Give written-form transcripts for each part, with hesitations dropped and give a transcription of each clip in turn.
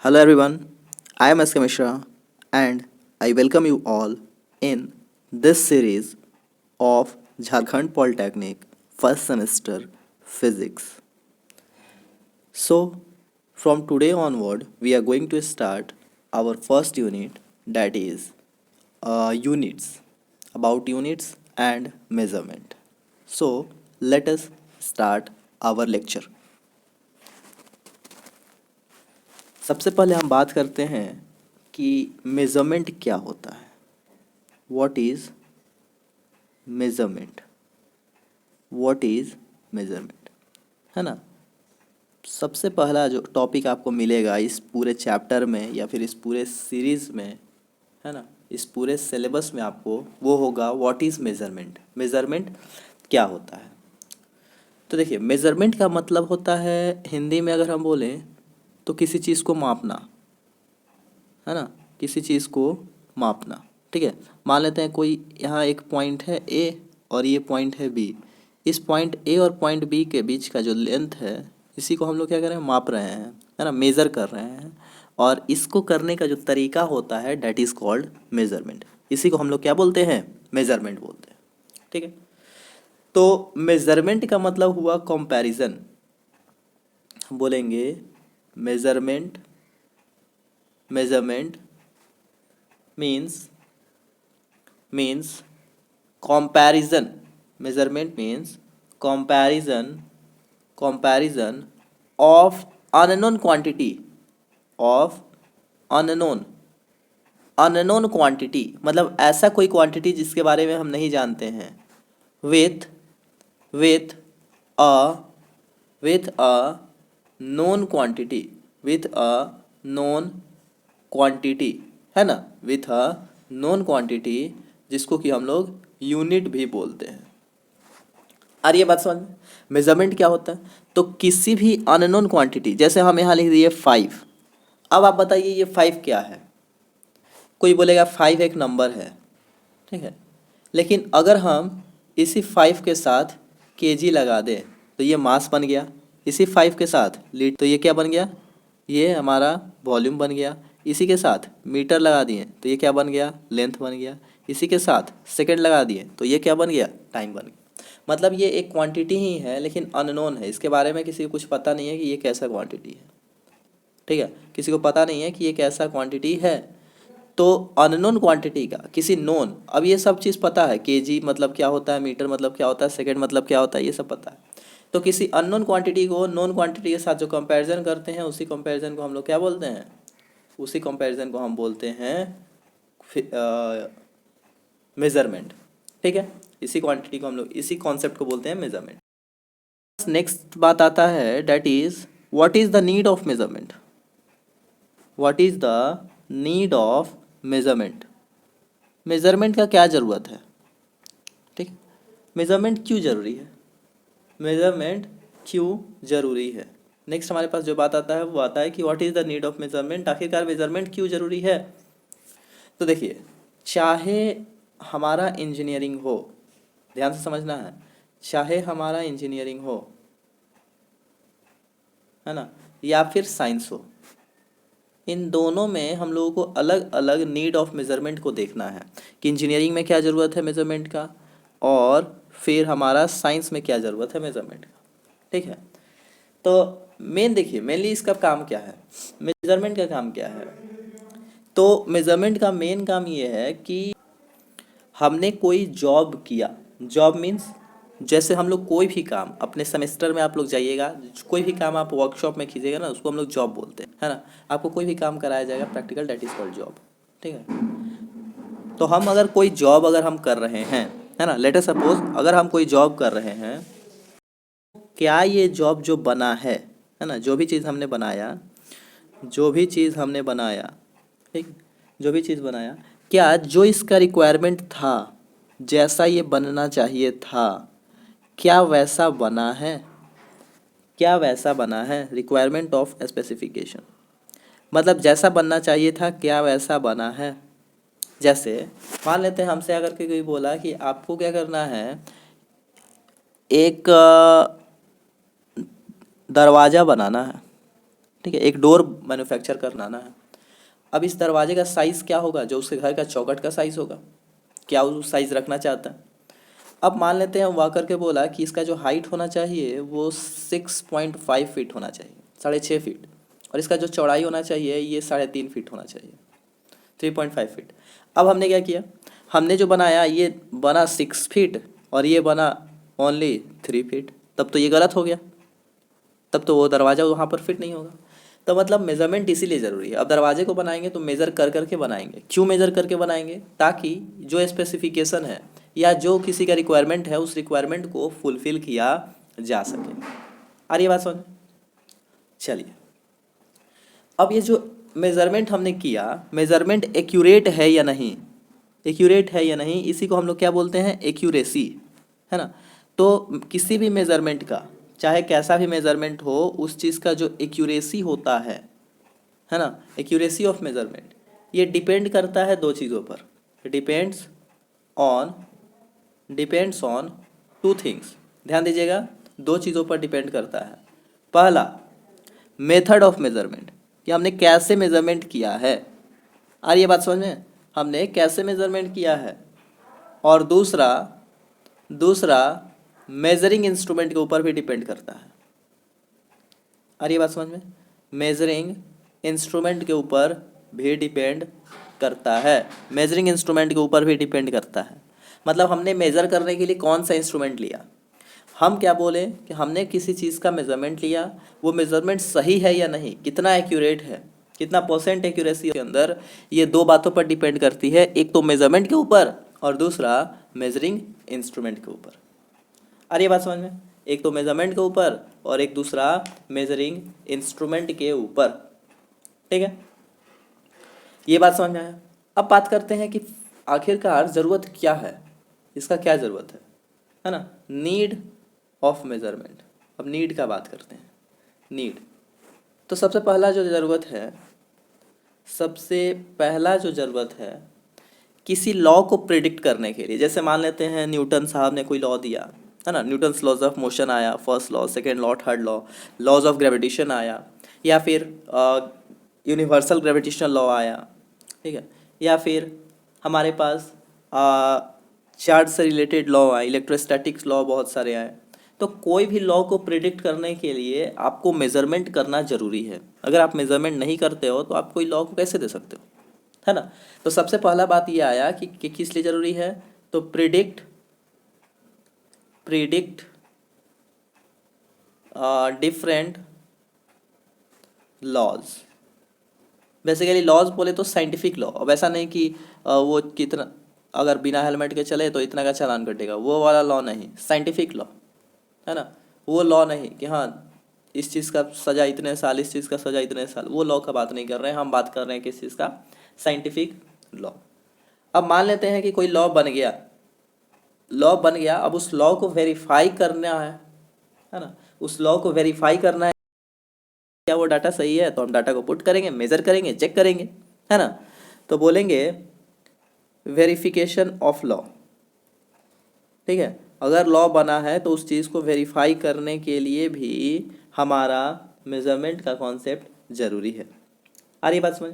Hello everyone, I am SK Mishra and I welcome you all in this series of Jharkhand Polytechnic first semester physics. So, from today onward, we are going to start our first unit, that is units, about units and measurement. So, let us start our lecture. सबसे पहले हम बात करते हैं कि measurement क्या होता है। What is measurement, what is measurement, है ना। सबसे पहला जो टॉपिक आपको मिलेगा इस पूरे चैप्टर में या फिर इस पूरे सीरीज़ में, है ना, इस पूरे सिलेबस में आपको वो होगा व्हाट इज़ मेज़रमेंट। मेज़रमेंट क्या होता है। तो देखिए, मेज़रमेंट का मतलब होता है, हिंदी में अगर हम बोलें तो किसी चीज़ को मापना, है ना, किसी चीज़ को मापना। ठीक है, मान लेते हैं कोई यहाँ एक पॉइंट है ए और ये पॉइंट है बी। इस पॉइंट ए और पॉइंट बी के बीच का जो लेंथ है, इसी को हम लोग क्या कर रहे हैं, माप रहे हैं, है ना, मेज़र कर रहे हैं। और इसको करने का जो तरीका होता है डैट इज़ कॉल्ड मेज़रमेंट। इसी को हम लोग क्या बोलते हैं, मेज़रमेंट बोलते हैं। ठीक है, तो मेज़रमेंट का मतलब हुआ कंपैरिजन। बोलेंगे measurement, measurement means comparison. Measurement means comparison of unknown quantity, of unknown quantity, मतलब ऐसा कोई क्वांटिटी जिसके बारे में हम नहीं जानते हैं, with with a with a known quantity, with a known quantity, है ना, विथ अ नोन क्वांटिटी, जिसको कि हम लोग यूनिट भी बोलते हैं। और ये बात समझ में, मेजरमेंट क्या होता है, तो किसी भी अननोन क्वांटिटी, जैसे हम यहाँ लिख दिए 5। अब आप बताइए ये 5 क्या है। कोई बोलेगा 5 एक नंबर है, ठीक है, लेकिन अगर हम इसी 5 के साथ केजी लगा दें तो ये मास बन गया। इसी 5 के साथ लीटर, तो ये क्या बन गया, ये हमारा वॉल्यूम बन गया। इसी के साथ मीटर लगा दिए तो ये क्या बन गया, लेंथ बन गया। इसी के साथ सेकंड लगा दिए तो ये क्या बन गया, टाइम बन गया। मतलब ये एक क्वांटिटी ही है लेकिन अननोन है, इसके बारे में किसी को कुछ पता नहीं है कि ये कैसा क्वांटिटी है। ठीक है, किसी को पता नहीं है कि ये कैसा क्वांटिटी है। तो अननोन क्वांटिटी का किसी नोन, अब ये सब चीज़ पता है, केजी मतलब क्या होता है, मीटर मतलब क्या होता है, सेकंड मतलब क्या होता है, ये सब पता है। तो किसी अननोन क्वांटिटी को नोन क्वांटिटी के साथ जो कंपैरिजन करते हैं, उसी कंपैरिजन को हम लोग क्या बोलते हैं, उसी कंपैरिजन को हम बोलते हैं मेजरमेंट। ठीक है, इसी क्वांटिटी को हम लोग, इसी कॉन्सेप्ट को बोलते हैं मेजरमेंट। नेक्स्ट बात आता है that is what is the need of measurement. What is the need of measurement, measurement का क्या ज़रूरत है। ठीक, मेजरमेंट क्यों ज़रूरी है, मेजरमेंट क्यों ज़रूरी है। नेक्स्ट हमारे पास जो बात आता है वो आता है कि what is the need of measurement, आखिरकार मेजरमेंट क्यों ज़रूरी है। तो देखिए, चाहे हमारा इंजीनियरिंग हो, ध्यान से समझना है, चाहे हमारा इंजीनियरिंग हो, है ना, या फिर साइंस हो, इन दोनों में हम लोगों को अलग अलग नीड ऑफ मेजरमेंट को देखना है कि इंजीनियरिंग में क्या ज़रूरत है मेजरमेंट का, और फिर हमारा साइंस में क्या ज़रूरत है मेजरमेंट का। ठीक है, तो देखिए मेनली इसका काम क्या है, मेजरमेंट का काम क्या है। तो मेजरमेंट का मेन काम ये है कि हमने कोई जॉब किया, जॉब मीन्स जैसे हम लोग कोई भी काम अपने सेमेस्टर में आप लोग जाइएगा, कोई भी काम आप वर्कशॉप में कीजिएगा ना, उसको हम लोग जॉब बोलते हैं, है ना। आपको कोई भी काम कराया जाएगा practical, that is called job. ठीक है, तो हम अगर कोई जॉब अगर हम कर रहे हैं, है ना, लेट अस सपोज अगर हम कोई जॉब कर रहे हैं, क्या ये जॉब जो बना है ना, जो भी चीज़ हमने बनाया, जो भी चीज़ हमने बनाया, ठीक, जो भी चीज़ बनाया, क्या जो इसका रिक्वायरमेंट था, जैसा ये बनना चाहिए था, क्या वैसा बना है, क्या वैसा बना है, रिक्वायरमेंट ऑफ स्पेसिफिकेशन, मतलब जैसा बनना चाहिए था क्या वैसा बना है। जैसे मान लेते हैं हमसे अगर कोई बोला कि आपको क्या करना है, एक दरवाज़ा बनाना है, ठीक है, एक डोर मैन्युफैक्चर करना है। अब इस दरवाजे का साइज़ क्या होगा, जो उसके घर का चौखट का साइज़ होगा, क्या वो साइज़ रखना चाहता है। अब मान लेते हैं वाकर के बोला कि इसका जो हाइट होना चाहिए वो 6.5 फीट होना चाहिए, 6.5 फीट, और इसका जो चौड़ाई होना चाहिए ये 3.5 फीट होना चाहिए, 3.5 फीट। अब हमने क्या किया, हमने जो बनाया ये बना 6 फीट और ये बना ओनली 3 फीट, तब तो ये गलत हो गया, तब तो वो दरवाज़ा वहाँ पर फिट नहीं होगा। तो मतलब मेज़रमेंट इसीलिए ज़रूरी है। अब दरवाजे को बनाएंगे तो मेज़र कर करके बनाएंगे। क्यों मेज़र करके बनाएंगे, ताकि जो स्पेसिफिकेशन है या जो किसी का रिक्वायरमेंट है उस रिक्वायरमेंट को फुलफ़िल किया जा सके। आ रही है बात समझ में? चलिए, अब ये जो मेज़रमेंट हमने किया, मेज़रमेंट एक्यूरेट है या नहीं, एक्यूरेट है या नहीं, इसी को हम लोग क्या बोलते हैं, एक्यूरेसी, है ना। तो किसी भी मेज़रमेंट का, चाहे कैसा भी मेज़रमेंट हो, उस चीज़ का जो एक्यूरेसी होता है ना, एक्यूरेसी ऑफ मेज़रमेंट, ये डिपेंड करता है दो चीज़ों पर, डिपेंड्स ऑन 2 थिंग्स। ध्यान दीजिएगा, दो चीज़ों पर डिपेंड करता है। पहला, मेथड ऑफ मेज़रमेंट, कि हमने कैसे मेज़रमेंट किया है। आ रही है बात समझ में, हमने कैसे मेज़रमेंट किया है। और दूसरा मेजरिंग इंस्ट्रूमेंट के ऊपर भी डिपेंड करता है। आ रही है बात समझ में, मेजरिंग इंस्ट्रूमेंट के ऊपर भी डिपेंड करता है, मेजरिंग इंस्ट्रूमेंट के ऊपर भी डिपेंड करता है। मतलब हमने मेज़र करने के लिए कौन सा इंस्ट्रूमेंट लिया, हम क्या बोले कि हमने किसी चीज़ का मेज़रमेंट लिया, वो मेज़रमेंट सही है या नहीं, कितना एक्यूरेट है, कितना परसेंट एक्यूरेसी के अंदर, ये दो बातों पर डिपेंड करती है। एक तो मेज़रमेंट के ऊपर और दूसरा मेजरिंग इंस्ट्रूमेंट के ऊपर। आ रही है बात समझ में, एक तो मेज़रमेंट के ऊपर और एक दूसरा मेजरिंग इंस्ट्रूमेंट के ऊपर। ठीक है, ये बात समझ में आया। अब बात करते हैं कि आखिरकार ज़रूरत क्या है, इसका क्या ज़रूरत है ना, नीड ऑफ मेज़रमेंट। अब नीड का बात करते हैं, नीड। तो सबसे पहला जो ज़रूरत है किसी लॉ को प्रिडिक्ट करने के लिए। जैसे मान लेते हैं न्यूटन साहब ने कोई लॉ दिया, है ना, न्यूटन्स लॉज ऑफ मोशन आया, first law, second law, third law, laws of gravitation आया, या फिर यूनिवर्सल ग्रेविटेशनल लॉ आया, ठीक है, या फिर हमारे पास चार्ज से रिलेटेड लॉ आए, इलेक्ट्रोस्टैटिक्स लॉ बहुत सारे आए। तो कोई भी लॉ को प्रिडिक्ट करने के लिए आपको मेज़रमेंट करना ज़रूरी है। अगर आप मेज़रमेंट नहीं करते हो तो आप कोई लॉ को कैसे दे सकते हो, है ना। तो सबसे पहला बात ये आया कि किस लिए ज़रूरी है, तो predict different laws. Basically laws बोले तो साइंटिफिक लॉ। अब ऐसा नहीं कि वो कितना, अगर बिना हेलमेट के चले तो इतना का चालान कटेगा, वो वाला लॉ नहीं, साइंटिफिक लॉ, है ना। वो लॉ नहीं कि हाँ इस चीज़ का सज़ा इतने साल, इस चीज़ का सज़ा इतने साल, वो लॉ का बात नहीं कर रहे हैं हम, बात कर रहे हैं किस चीज़ का, साइंटिफिक लॉ। अब मान लेते हैं कि कोई लॉ बन गया, अब उस लॉ को वेरीफाई करना है ना, उस लॉ को वेरीफाई करना है, क्या वो डाटा सही है, तो हम डाटा को पुट करेंगे, मेज़र करेंगे, चेक करेंगे, है ना। तो बोलेंगे वेरिफिकेशन ऑफ लॉ। ठीक है, अगर लॉ बना है तो उस चीज़ को वेरीफाई करने के लिए भी हमारा मेज़रमेंट का कॉन्सेप्ट ज़रूरी है। आ रही बात समझ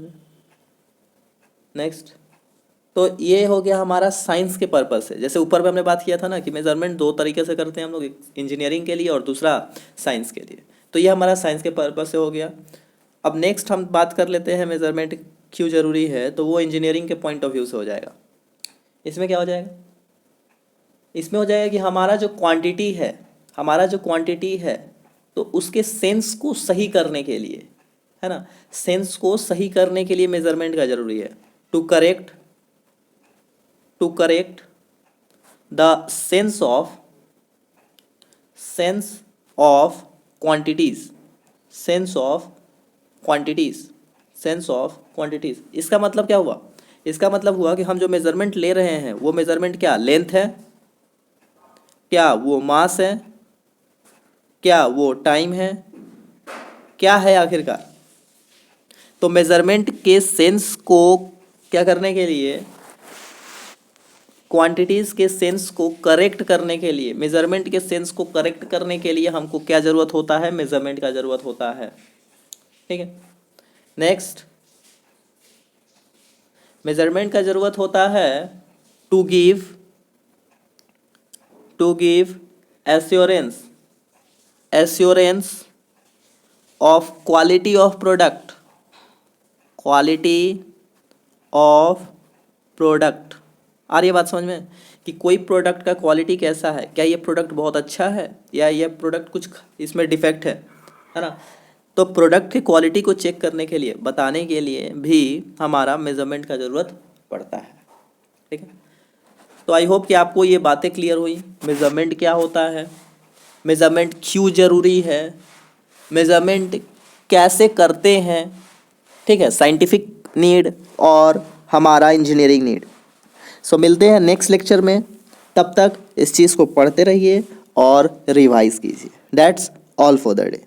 में, नेक्स्ट। तो ये हो गया हमारा साइंस के पर्पस से। जैसे ऊपर में हमने बात किया था ना कि मेज़रमेंट दो तरीके से करते हैं हम लोग, इंजीनियरिंग के लिए और दूसरा साइंस के लिए। तो ये हमारा साइंस के पर्पस से हो गया। अब नेक्स्ट हम बात कर लेते हैं मेज़रमेंट क्यों ज़रूरी है, तो वो इंजीनियरिंग के पॉइंट ऑफ व्यू से हो जाएगा। इसमें क्या हो जाएगा, इसमें हो जाएगा कि हमारा जो क्वांटिटी है तो उसके सेंस को सही करने के लिए, है ना, सेंस को सही करने के लिए मेज़रमेंट का ज़रूरी है। To correct the sense of quantities. इसका मतलब क्या हुआ, इसका मतलब हुआ कि हम जो मेज़रमेंट ले रहे हैं वो मेज़रमेंट क्या लेंथ है, क्या वो मास है, क्या वो टाइम है, क्या है आखिरकार। तो मेज़रमेंट के सेंस को क्या करने के लिए, क्वांटिटीज़ के सेंस को करेक्ट करने के लिए, मेजरमेंट के सेंस को करेक्ट करने के लिए हमको क्या ज़रूरत होता है? मेजरमेंट का ज़रूरत होता है। ठीक है, नेक्स्ट, मेजरमेंट का ज़रूरत होता है to give assurance of quality of product, आ रही है बात समझ में? कि कोई प्रोडक्ट का क्वालिटी कैसा है, क्या ये प्रोडक्ट बहुत अच्छा है या ये प्रोडक्ट कुछ इसमें डिफेक्ट है ना? तो प्रोडक्ट की क्वालिटी को चेक करने के लिए, बताने के लिए भी हमारा मेजरमेंट का ज़रूरत पड़ता है। ठीक है, तो आई होप कि आपको ये बातें क्लियर हुई। मेजरमेंट क्या होता है, मेजरमेंट क्यों ज़रूरी है, मेजरमेंट कैसे करते हैं। ठीक है, साइंटिफिक नीड और हमारा इंजीनियरिंग नीड। सो मिलते हैं नेक्स्ट लेक्चर में, तब तक इस चीज़ को पढ़ते रहिए और रिवाइज कीजिए। That's all for the day.